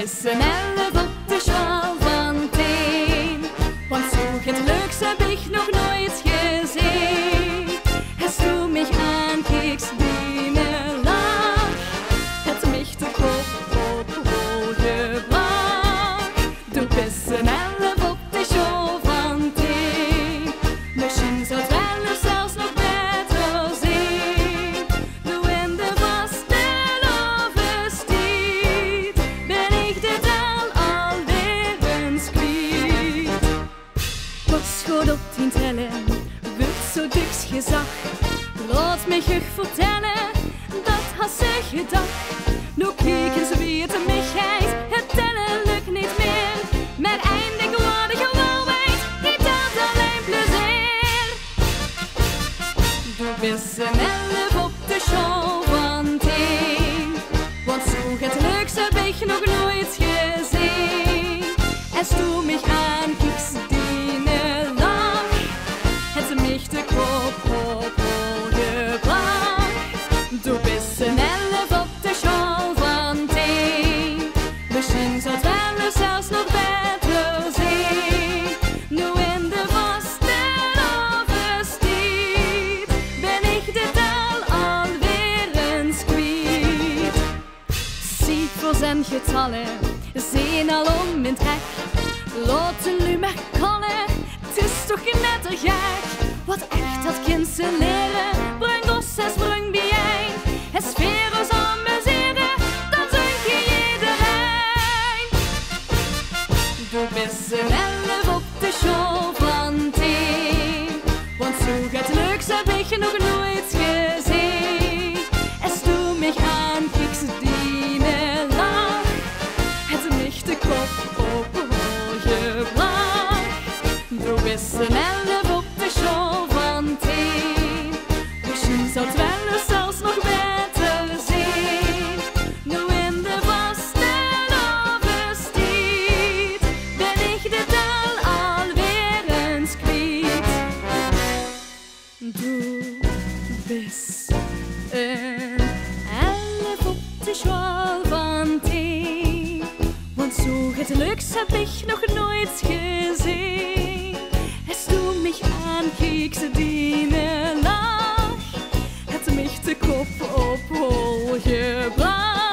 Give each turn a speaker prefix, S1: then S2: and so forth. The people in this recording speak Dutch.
S1: bist een elf op de sjaal van teen. Want zo het leuks heb ik nog nooit gezien. Hast du mich aankiks, diene, lach, het mich de kop op hol gebrach. Du bist een elf op de sjaal van teen. Misschien zou het wel zelfs nog beter zijn. Nu in de vastelaovestied ben ik dit alweer eens kwiet. Wat schoot op die Tèlle, wordt zo duks gezag. Laat mij je vertellen, dat had ze gedacht. Nu kijken ze wie het michheid, het tellen lukt niet meer. Maar eindelijk word ik wel weet, niet dat alleen plezier. Du bist een elf op de sjaal van teen. Want zo het leuks heb ik nog nooit gezien. Als du mich aankiks, diene, lach, het mich de kop op hol gebrach. Du bist een elf op de sjaal van teen. Misschien zou het wel zelfs nog beter zijn. Nu in de vastelaovestied ben ik dit alweer eens kwiet. Cijfers en getallen zijn al om in trek. Laten nu maar kallen, het is toch net te gek. Wat echt dat kind ze leren, breng ons zes breng bijeen. Het sfeer ons amuseren, dan zing je iedereen. Du bist een elf op de sjaal van teen. Want zo het leuks heb ik nog nooit gezien. Als du mich aankiks, diene, lach, het mich de kop op hol gebrach. Du bist een elf op de sjaal van teen. Misschien zou het wel zelfs nog beter zijn. Nu in de vastelaovestied ben ik dit alweer eens kwiet. Du bist een elf op de sjaal van teen. Want zo het leuks heb ik nog nooit gezien. Als du mich aankiks, diene, lach, het mich de kop op hol gebrach.